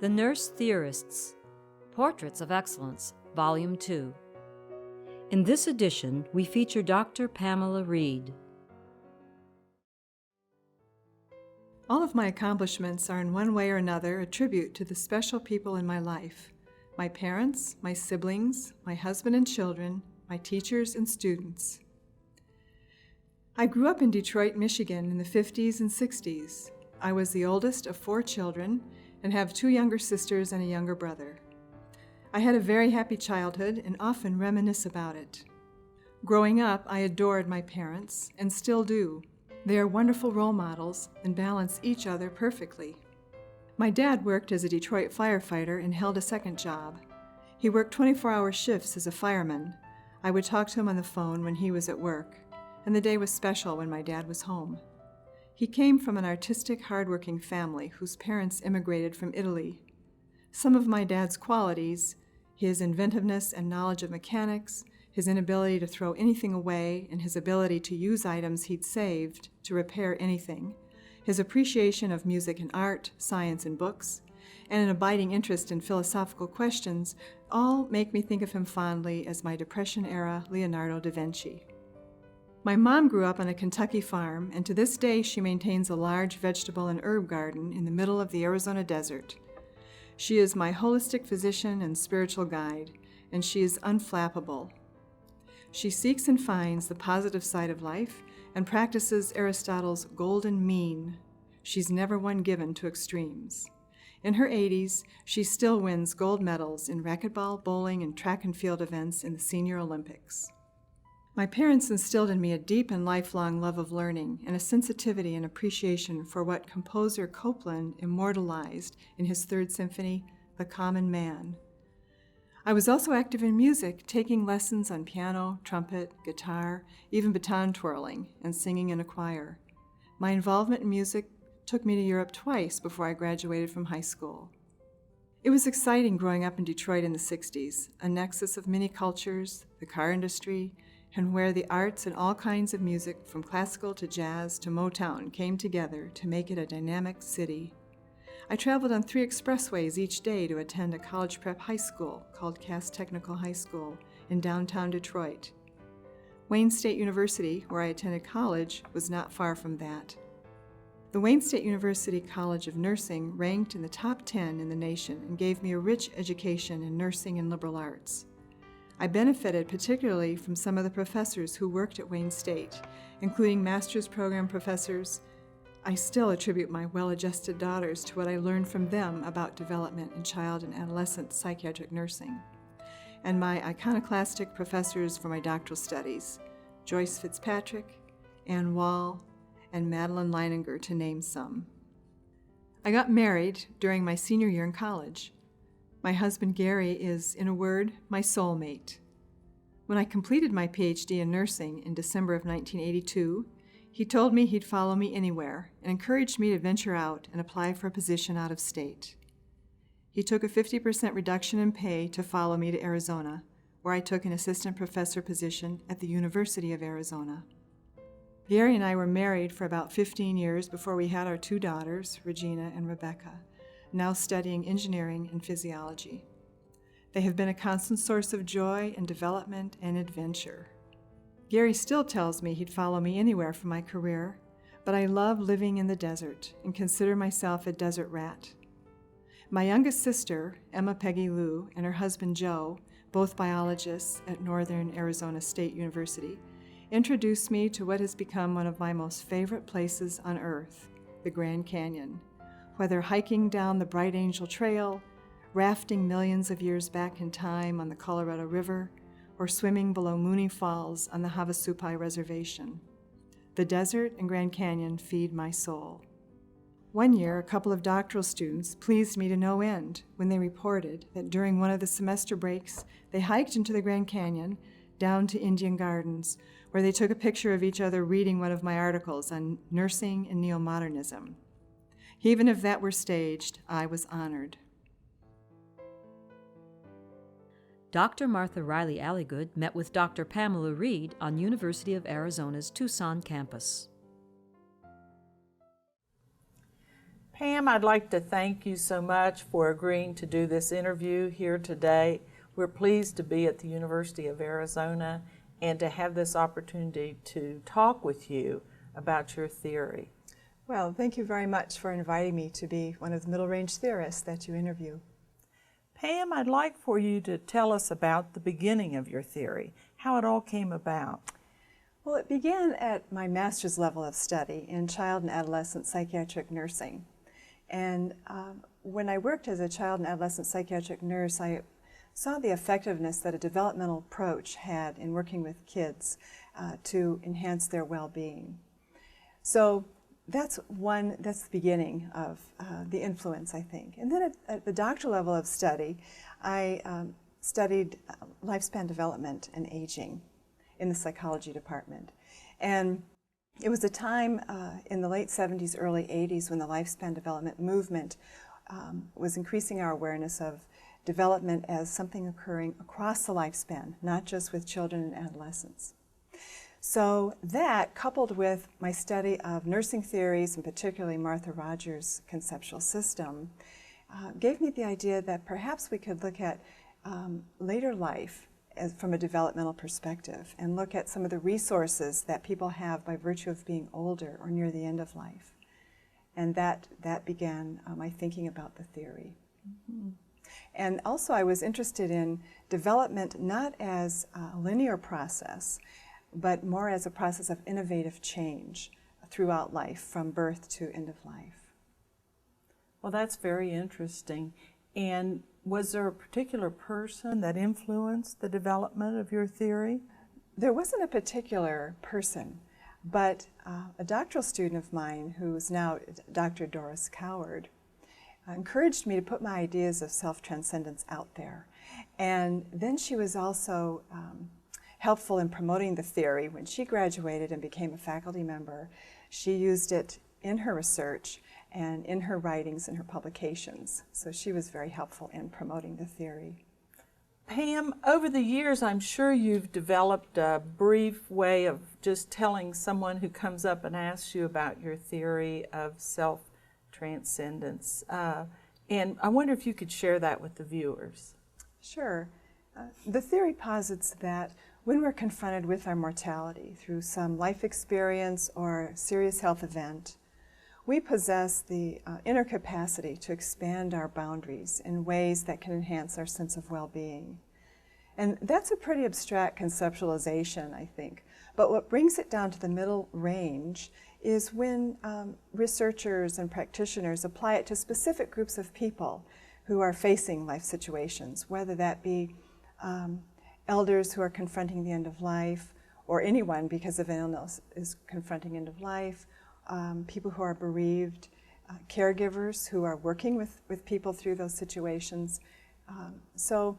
The Nurse Theorists, Portraits of Excellence, Volume 2. In this edition, we feature Dr. Pamela Reed. All of my accomplishments are in one way or another a tribute to the special people in my life. My parents, my siblings, my husband and children, my teachers and students. I grew up in Detroit, Michigan in the 50s and 60s. I was the oldest of 4 children and have 2 younger sisters and a younger brother. I had a very happy childhood and often reminisce about it. Growing up, I adored my parents and still do. They are wonderful role models and balance each other perfectly. My dad worked as a Detroit firefighter and held a second job. He worked 24-hour shifts as a fireman. I would talk to him on the phone when he was at work, and the day was special when my dad was home. He came from an artistic, hardworking family whose parents immigrated from Italy. Some of my dad's qualities, his inventiveness and knowledge of mechanics, his inability to throw anything away, and his ability to use items he'd saved to repair anything, his appreciation of music and art, science and books, and an abiding interest in philosophical questions all make me think of him fondly as my Depression-era Leonardo da Vinci. My mom grew up on a Kentucky farm, and to this day she maintains a large vegetable and herb garden in the middle of the Arizona desert. She is my holistic physician and spiritual guide, and she is unflappable. She seeks and finds the positive side of life and practices Aristotle's golden mean. She's never one given to extremes. In her 80s, she still wins gold medals in racquetball, bowling, and track and field events in the Senior Olympics. My parents instilled in me a deep and lifelong love of learning and a sensitivity and appreciation for what composer Copland immortalized in his Third Symphony, The Common Man. I was also active in music, taking lessons on piano, trumpet, guitar, even baton twirling, and singing in a choir. My involvement in music took me to Europe twice before I graduated from high school. It was exciting growing up in Detroit in the 60s, a nexus of many cultures, the car industry, and where the arts and all kinds of music, from classical to jazz to Motown, came together to make it a dynamic city. I traveled on 3 expressways each day to attend a college prep high school called Cass Technical High School in downtown Detroit. Wayne State University, where I attended college, was not far from that. The Wayne State University College of Nursing ranked in the top 10 in the nation and gave me a rich education in nursing and liberal arts. I benefited particularly from some of the professors who worked at Wayne State, including master's program professors. I still attribute my well-adjusted daughters to what I learned from them about development in child and adolescent psychiatric nursing, and my iconoclastic professors for my doctoral studies, Joyce Fitzpatrick, Ann Wall, and Madeline Leininger, to name some. I got married during my senior year in college. My husband Gary is, in a word, my soulmate. When I completed my PhD in nursing in December of 1982, he told me he'd follow me anywhere and encouraged me to venture out and apply for a position out of state. He took a 50% reduction in pay to follow me to Arizona, where I took an assistant professor position at the University of Arizona. Gary and I were married for about 15 years before we had our 2 daughters, Regina and Rebecca, now studying engineering and physiology. They have been a constant source of joy and development and adventure. Gary still tells me he'd follow me anywhere for my career, but I love living in the desert and consider myself a desert rat. My youngest sister, Emma Peggy Lou, and her husband Joe, both biologists at Northern Arizona State University, introduced me to what has become one of my most favorite places on earth, the Grand Canyon. Whether hiking down the Bright Angel Trail, rafting millions of years back in time on the Colorado River, or swimming below Mooney Falls on the Havasupai Reservation. The desert and Grand Canyon feed my soul. One year, a couple of doctoral students pleased me to no end when they reported that during one of the semester breaks, they hiked into the Grand Canyon down to Indian Gardens, where they took a picture of each other reading one of my articles on nursing and neo-modernism. Even if that were staged, I was honored. Dr. Martha Alligood met with Dr. Pamela Reed on University of Arizona's Tucson campus. Pam, I'd like to thank you so much for agreeing to do this interview here today. We're pleased to be at the University of Arizona and to have this opportunity to talk with you about your theory. Well, thank you very much for inviting me to be one of the middle-range theorists that you interview. Pam, I'd like for you to tell us about the beginning of your theory, how it all came about. Well, it began at my master's level of study in child and adolescent psychiatric nursing. And when I worked as a child and adolescent psychiatric nurse, I saw the effectiveness that a developmental approach had in working with kids to enhance their well-being. So that's the beginning of the influence, I think. And then at the doctoral level of study, I studied lifespan development and aging in the psychology department. And it was a time in the late 70s, early 80s when the lifespan development movement was increasing our awareness of development as something occurring across the lifespan, not just with children and adolescents. So that, coupled with my study of nursing theories, and particularly Martha Rogers' conceptual system, gave me the idea that perhaps we could look at later life from a developmental perspective and look at some of the resources that people have by virtue of being older or near the end of life. And that began my thinking about the theory. Mm-hmm. And also I was interested in development not as a linear process, but more as a process of innovative change throughout life, from birth to end of life. Well, that's very interesting. And was there a particular person that influenced the development of your theory? There wasn't a particular person, but a doctoral student of mine, who is now Dr. Doris Coward, encouraged me to put my ideas of self-transcendence out there. And then she was also helpful in promoting the theory. When she graduated and became a faculty member, she used it in her research and in her writings and her publications. So she was very helpful in promoting the theory. Pam, over the years, I'm sure you've developed a brief way of just telling someone who comes up and asks you about your theory of self-transcendence. And I wonder if you could share that with the viewers. Sure. The theory posits that when we're confronted with our mortality through some life experience or serious health event, we possess the inner capacity to expand our boundaries in ways that can enhance our sense of well-being. And that's a pretty abstract conceptualization, I think. But what brings it down to the middle range is when researchers and practitioners apply it to specific groups of people who are facing life situations, whether that be elders who are confronting the end of life, or anyone because of illness is confronting end of life, people who are bereaved, caregivers who are working with people through those situations. So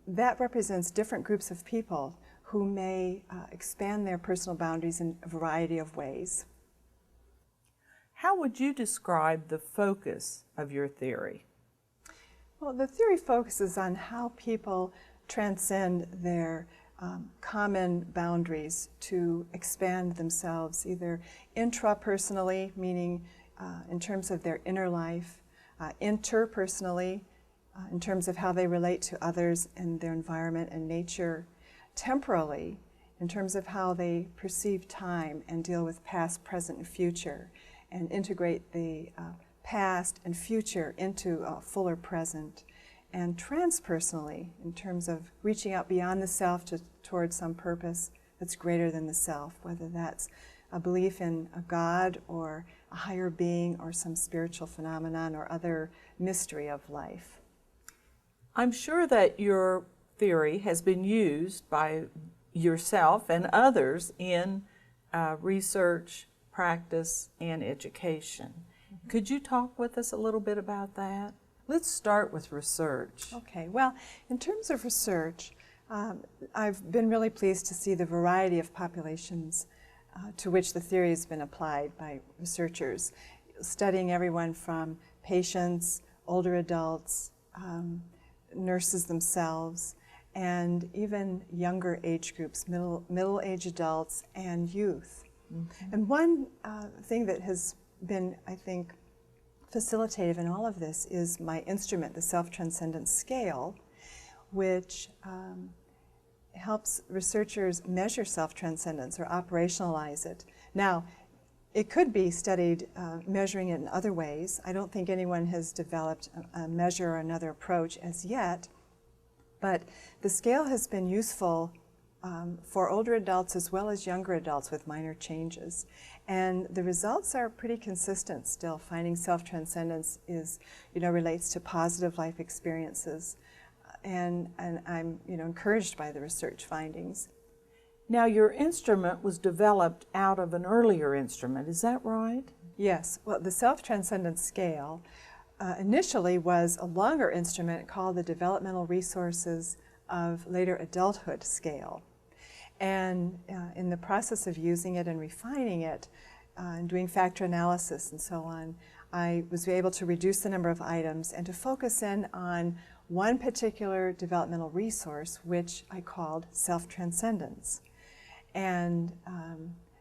that represents different groups of people who may expand their personal boundaries in a variety of ways. How would you describe the focus of your theory? Well, the theory focuses on how people transcend their common boundaries to expand themselves, either intrapersonally, meaning in terms of their inner life, interpersonally, in terms of how they relate to others and their environment and nature, temporally, in terms of how they perceive time and deal with past, present, and future, and integrate the past and future into a fuller present, and transpersonally, in terms of reaching out beyond the self towards some purpose that's greater than the self, whether that's a belief in a God or a higher being or some spiritual phenomenon or other mystery of life. I'm sure that your theory has been used by yourself and others in research, practice, and education. Mm-hmm. Could you talk with us a little bit about that? Let's start with research. Okay, well, in terms of research, I've been really pleased to see the variety of populations to which the theory has been applied by researchers, studying everyone from patients, older adults, nurses themselves, and even younger age groups, middle-aged adults and youth. Mm-hmm. And one thing that has been, I think, facilitative in all of this is my instrument, the Self-Transcendence Scale, which helps researchers measure self-transcendence or operationalize it. Now, it could be studied measuring it in other ways. I don't think anyone has developed a measure or another approach as yet, but the scale has been useful for older adults as well as younger adults with minor changes. And the results are pretty consistent still. Finding self-transcendence is, relates to positive life experiences. And I'm, encouraged by the research findings. Now, your instrument was developed out of an earlier instrument, is that right? Yes. Well, the Self-Transcendence Scale initially was a longer instrument called the Developmental Resources of Later Adulthood Scale. And in the process of using it and refining it, and doing factor analysis and so on, I was able to reduce the number of items and to focus in on one particular developmental resource, which I called self-transcendence. And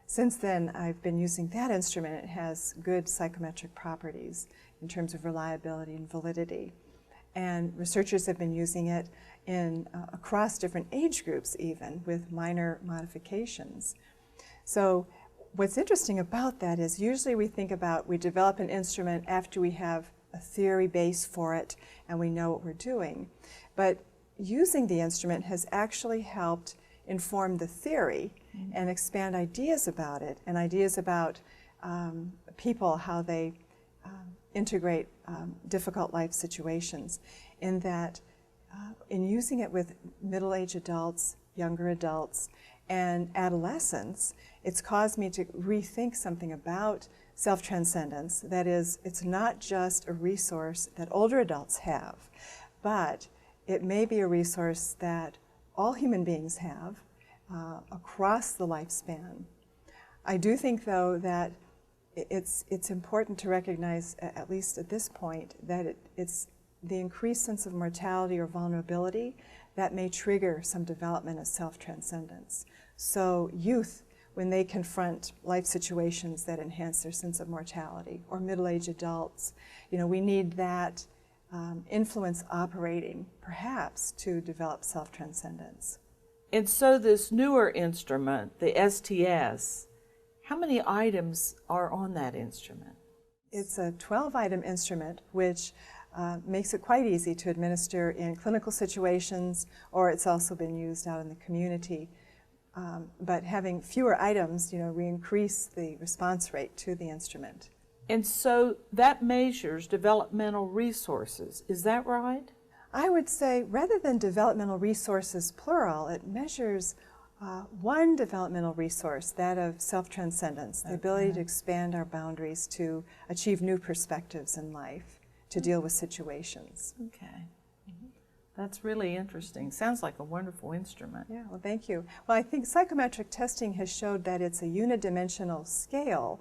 since then, I've been using that instrument. It has good psychometric properties in terms of reliability and validity. And researchers have been using it in across different age groups even, with minor modifications. So what's interesting about that is usually we develop an instrument after we have a theory base for it and we know what we're doing. But using the instrument has actually helped inform the theory and expand ideas about it, and ideas about people, how they integrate difficult life situations, in that in using it with middle-aged adults, younger adults, and adolescents, it's caused me to rethink something about self-transcendence. That is, it's not just a resource that older adults have, but it may be a resource that all human beings have across the lifespan. I do think, though, that it's important to recognize, at least at this point, that it's the increased sense of mortality or vulnerability that may trigger some development of self-transcendence. So youth, when they confront life situations that enhance their sense of mortality, or middle-aged adults, we need that influence operating, perhaps, to develop self-transcendence. And so this newer instrument, the STS, how many items are on that instrument? It's a 12-item instrument, which makes it quite easy to administer in clinical situations, or it's also been used out in the community. But having fewer items, we increase the response rate to the instrument. And so that measures developmental resources, is that right? I would say, rather than developmental resources, plural, it measures one developmental resource, that of self-transcendence, the ability to expand our boundaries to achieve new perspectives in life, to deal with situations. Okay. That's really interesting. Sounds like a wonderful instrument. Yeah, well, thank you. Well, I think psychometric testing has showed that it's a unidimensional scale,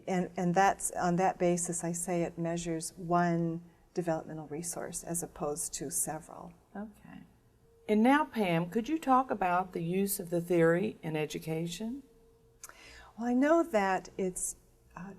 and that's on that basis I say it measures one developmental resource as opposed to several. Okay. And now, Pam, could you talk about the use of the theory in education? Well, I know that it's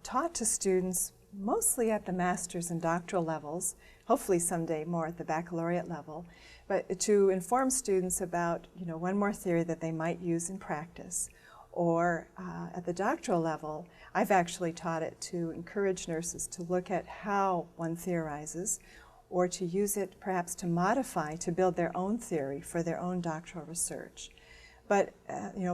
taught to students mostly at the master's and doctoral levels, hopefully someday more at the baccalaureate level, but to inform students about, one more theory that they might use in practice. Or at the doctoral level, I've actually taught it to encourage nurses to look at how one theorizes, or to use it perhaps to modify, to build their own theory for their own doctoral research. But,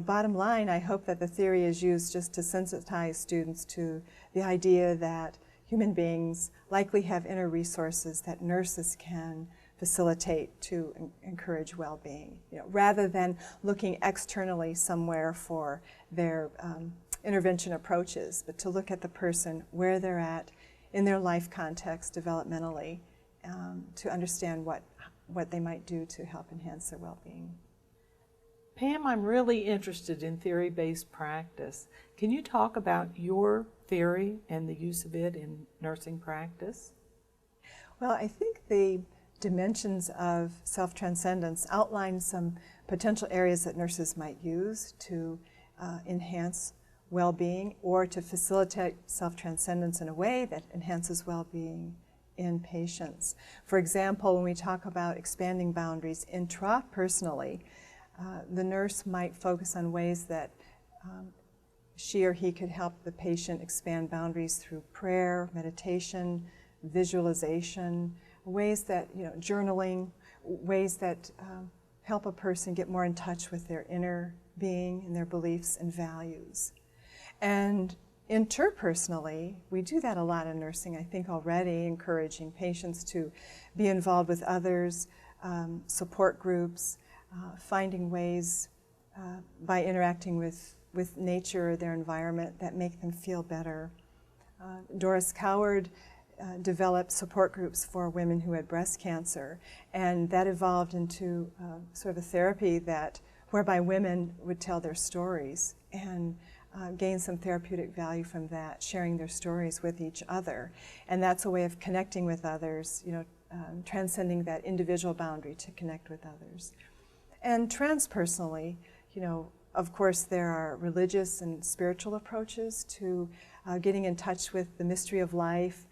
bottom line, I hope that the theory is used just to sensitize students to the idea that human beings likely have inner resources that nurses can facilitate to encourage well-being, rather than looking externally somewhere for their intervention approaches, but to look at the person where they're at in their life context developmentally, to understand what they might do to help enhance their well-being. Pam, I'm really interested in theory-based practice. Can you talk about your theory and the use of it in nursing practice? Well, I think the dimensions of self-transcendence outline some potential areas that nurses might use to enhance well-being or to facilitate self-transcendence in a way that enhances well-being in patients. For example, when we talk about expanding boundaries intrapersonally, the nurse might focus on ways that she or he could help the patient expand boundaries through prayer, meditation, visualization, ways that, journaling, ways that help a person get more in touch with their inner being and their beliefs and values. And interpersonally, we do that a lot in nursing, I think, already, encouraging patients to be involved with others, support groups, finding ways by interacting with nature or their environment that make them feel better. Doris Coward developed support groups for women who had breast cancer, and that evolved into sort of a therapy whereby women would tell their stories and gain some therapeutic value from that, sharing their stories with each other. And that's a way of connecting with others, transcending that individual boundary to connect with others. And transpersonally, of course, there are religious and spiritual approaches to getting in touch with the mystery of life,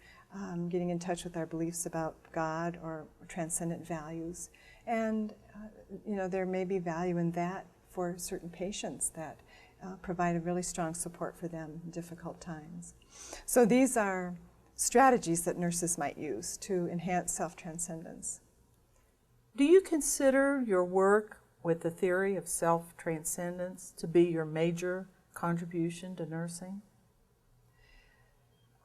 getting in touch with our beliefs about God or transcendent values. And, there may be value in that for certain patients that provide a really strong support for them in difficult times. So these are strategies that nurses might use to enhance self-transcendence. Do you consider your work with the theory of self-transcendence to be your major contribution to nursing?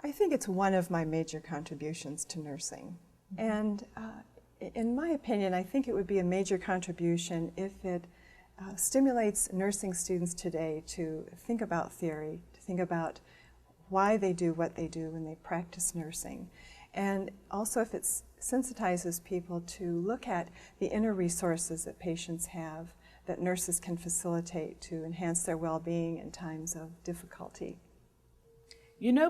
I think it's one of my major contributions to nursing. Mm-hmm. And in my opinion, I think it would be a major contribution if it stimulates nursing students today to think about theory, to think about why they do what they do when they practice nursing. And also if it sensitizes people to look at the inner resources that patients have that nurses can facilitate to enhance their well-being in times of difficulty.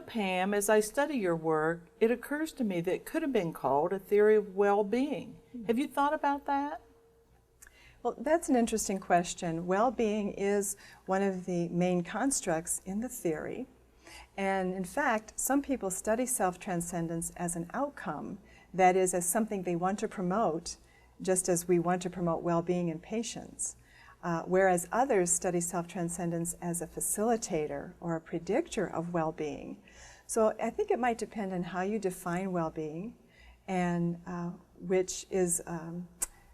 Pam, as I study your work, it occurs to me that it could have been called a theory of well-being. Have you thought about that? Well, that's an interesting question. Well-being is one of the main constructs in the theory. And in fact, some people study self-transcendence as an outcome, that is, as something they want to promote, just as we want to promote well-being in patients. Whereas others study self-transcendence as a facilitator or a predictor of well-being. So I think it might depend on how you define well-being, and which is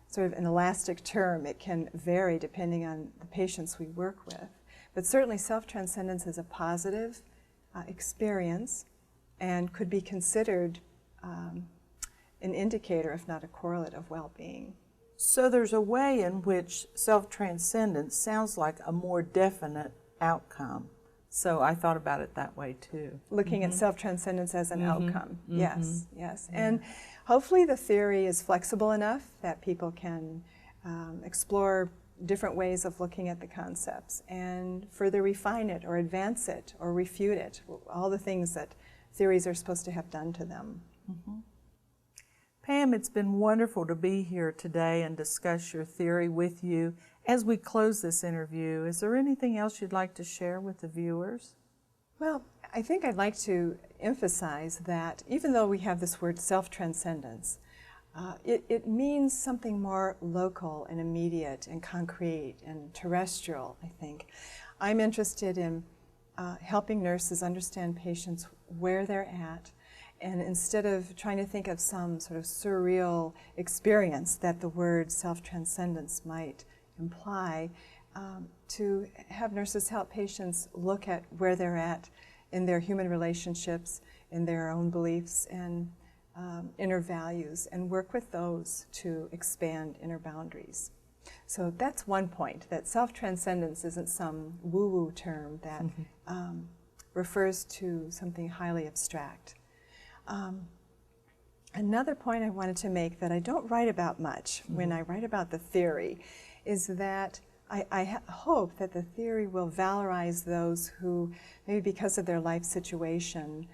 sort of an elastic term. It can vary depending on the patients we work with. But certainly self-transcendence is a positive experience and could be considered an indicator, if not a correlate, of well-being. So there's a way in which self-transcendence sounds like a more definite outcome. So I thought about it that way too. Looking at self-transcendence as an outcome. Yes, yes. Yeah. And hopefully the theory is flexible enough that people can explore different ways of looking at the concepts and further refine it or advance it or refute it, all the things that theories are supposed to have done to them. Pam, it's been wonderful to be here today and discuss your theory with you. As we close this interview, is there anything else you'd like to share with the viewers? Well, I think I'd like to emphasize that even though we have this word self-transcendence, it means something more local and immediate and concrete and terrestrial, I think. I'm interested in helping nurses understand patients where they're at, and instead of trying to think of some sort of surreal experience that the word self-transcendence might imply, to have nurses help patients look at where they're at in their human relationships, in their own beliefs and inner values, and work with those to expand inner boundaries. So that's one point, that self-transcendence isn't some woo-woo term that refers to something highly abstract. Another point I wanted to make that I don't write about much when I write about the theory is that I hope that the theory will valorize those who, maybe because of their life situation,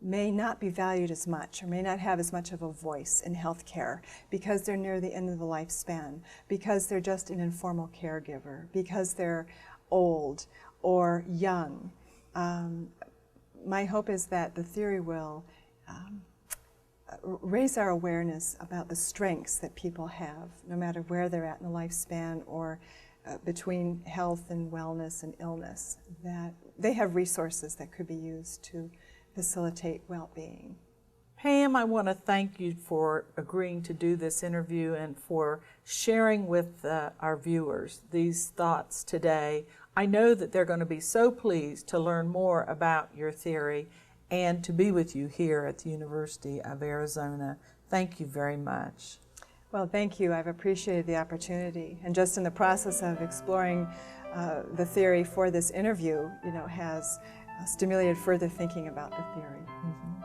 may not be valued as much or may not have as much of a voice in healthcare because they're near the end of the lifespan, because they're just an informal caregiver, because they're old or young. My hope is that the theory will raise our awareness about the strengths that people have, no matter where they're at in the lifespan or between health and wellness and illness, that they have resources that could be used to facilitate well-being. Pam, I want to thank you for agreeing to do this interview and for sharing with our viewers these thoughts today. I know that they're going to be so pleased to learn more about your theory and to be with you here at the University of Arizona. Thank you very much. Well, thank you. I've appreciated the opportunity. And just in the process of exploring the theory for this interview, has stimulated further thinking about the theory. Mm-hmm.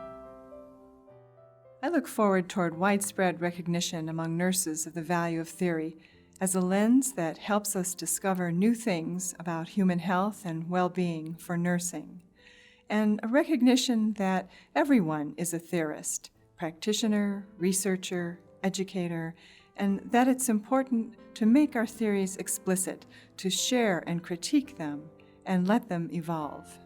I look forward toward widespread recognition among nurses of the value of theory as a lens that helps us discover new things about human health and well-being for nursing, and a recognition that everyone is a theorist, practitioner, researcher, educator, and that it's important to make our theories explicit, to share and critique them, and let them evolve.